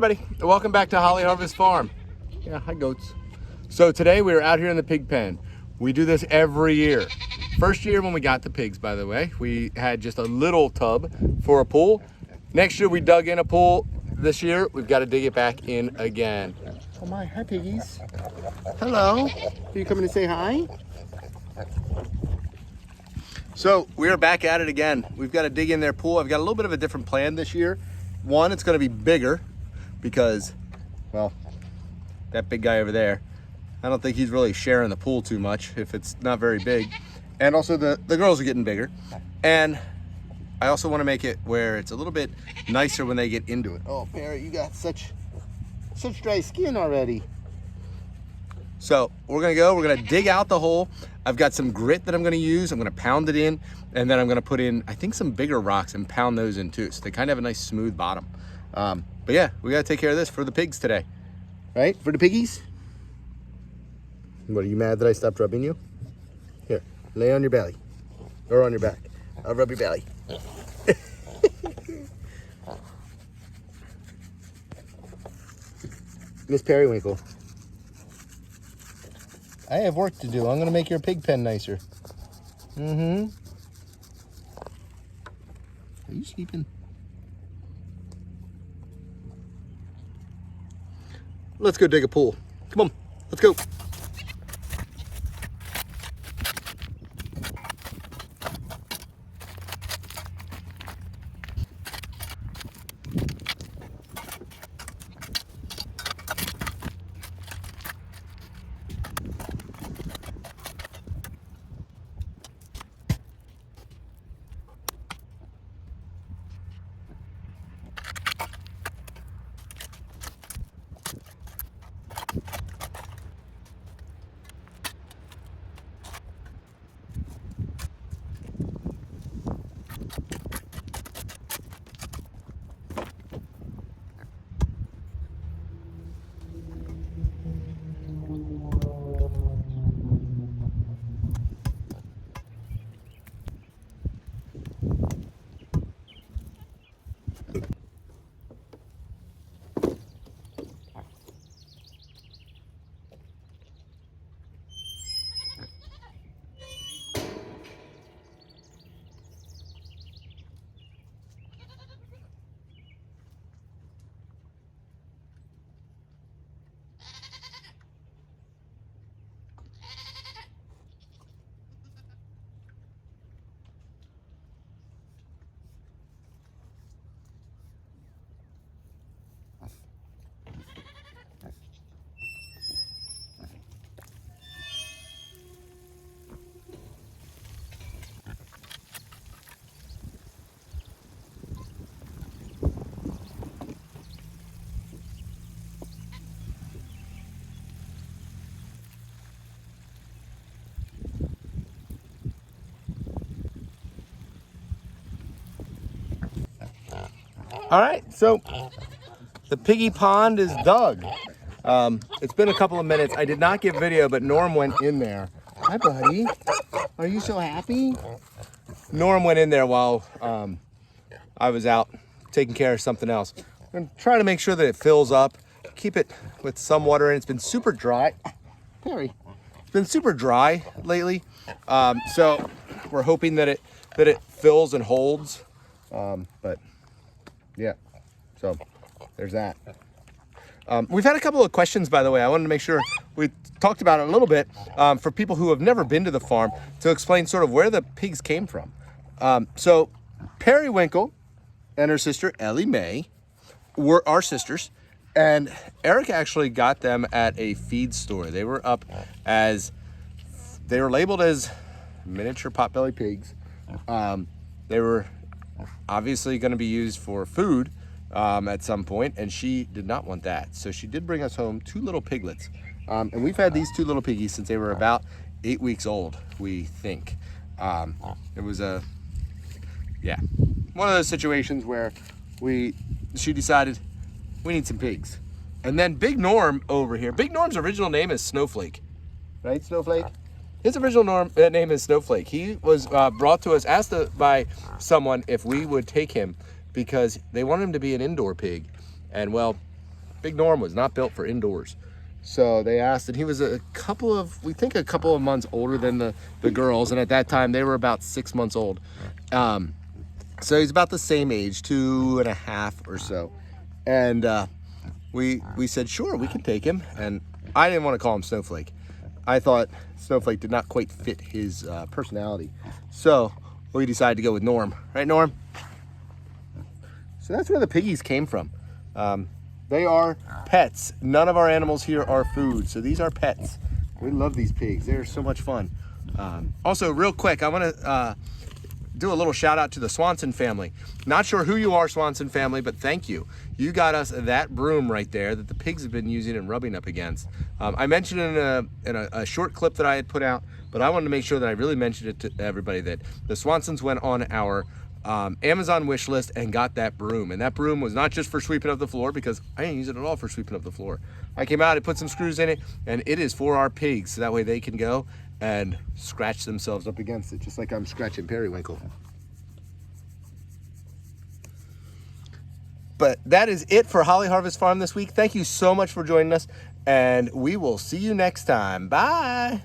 everybody, welcome back to Holly Harvest Farm. Yeah, hi goats. So today we are out here in the pig pen. We do this every year. First year when we got the pigs, by the way, we had just a little tub for a pool. Next year we dug in a pool. This year we've got to dig it back in again. Oh my, hi piggies. Hello, are you coming to say hi? So we're back at it again. We've got to dig in their pool. I've got a little bit of a different plan this year. One, it's going to be bigger because, well, that big guy over there, I don't think he's really sharing the pool too much if it's not very big. And also the girls are getting bigger. And I also want to make it where it's a little bit nicer when they get into it. Oh, Perry, you got such dry skin already. So we're gonna dig out the hole. I've got some grit that I'm gonna use. I'm gonna pound it in, and then I'm gonna put in, I think, some bigger rocks and pound those in too, so they kind of have a nice smooth bottom. But yeah, we gotta take care of this for the pigs today. Right, for the piggies? What, are you mad that I stopped rubbing you? Here, lay on your belly, or on your back. I'll rub your belly. Miss Periwinkle. I have work to do. I'm going to make your pig pen nicer. Mm-hmm. Are you sleeping? Let's go dig a pool. Come on, let's go. All right, so the piggy pond is dug. It's been a couple of minutes. I did not get video, but Norm went in there. Hi, buddy. Are you so happy? Norm went in there while I was out taking care of something else. I'm gonna try to make sure that it fills up, keep it with some water in. It's been super dry. Perry. It's been super dry lately. So we're hoping that it fills and holds. But yeah, so there's that. We've had a couple of questions, by the way. I wanted to make sure we talked about it a little bit for people who have never been to the farm, to explain sort of where the pigs came from. So Periwinkle and her sister Ellie Mae were our sisters, and Eric actually got them at a feed store. They were labeled as miniature potbelly pigs. They were obviously going to be used for food at some point, and she did not want that. So she did bring us home two little piglets. And we've had these two little piggies since they were about 8 weeks old, we think. It was one of those situations where she decided we need some pigs. And then Big Norm over here, Big Norm's original name is Snowflake, right, Snowflake? His original name is Snowflake. He was brought to us, asked by someone if we would take him because they wanted him to be an indoor pig. And well, Big Norm was not built for indoors. So they asked, and he was a couple of months older than the girls, and at that time they were about 6 months old. So he's about the same age, 2.5 or so. And we said, sure, we can take him. And I didn't want to call him Snowflake. I thought Snowflake did not quite fit his personality. So we decided to go with Norm. Right, Norm? So that's where the piggies came from. They are pets. None of our animals here are food. So these are pets. We love these pigs. They're so much fun. Also, real quick, I want to do a little shout out to the Swanson family. Not sure who you are, Swanson family, but thank you. You got us that broom right there that the pigs have been using and rubbing up against. I mentioned in a short clip that I had put out, but I wanted to make sure that I really mentioned it to everybody that the Swansons went on our Amazon wish list and got that broom. And that broom was not just for sweeping up the floor, because I didn't use it at all for sweeping up the floor. I came out, I put some screws in it, and it is for our pigs, so that way they can go and scratch themselves up against it, just like I'm scratching Periwinkle. But that is it for Holly Harvest Farm this week. Thank you so much for joining us, and we will see you next time. Bye.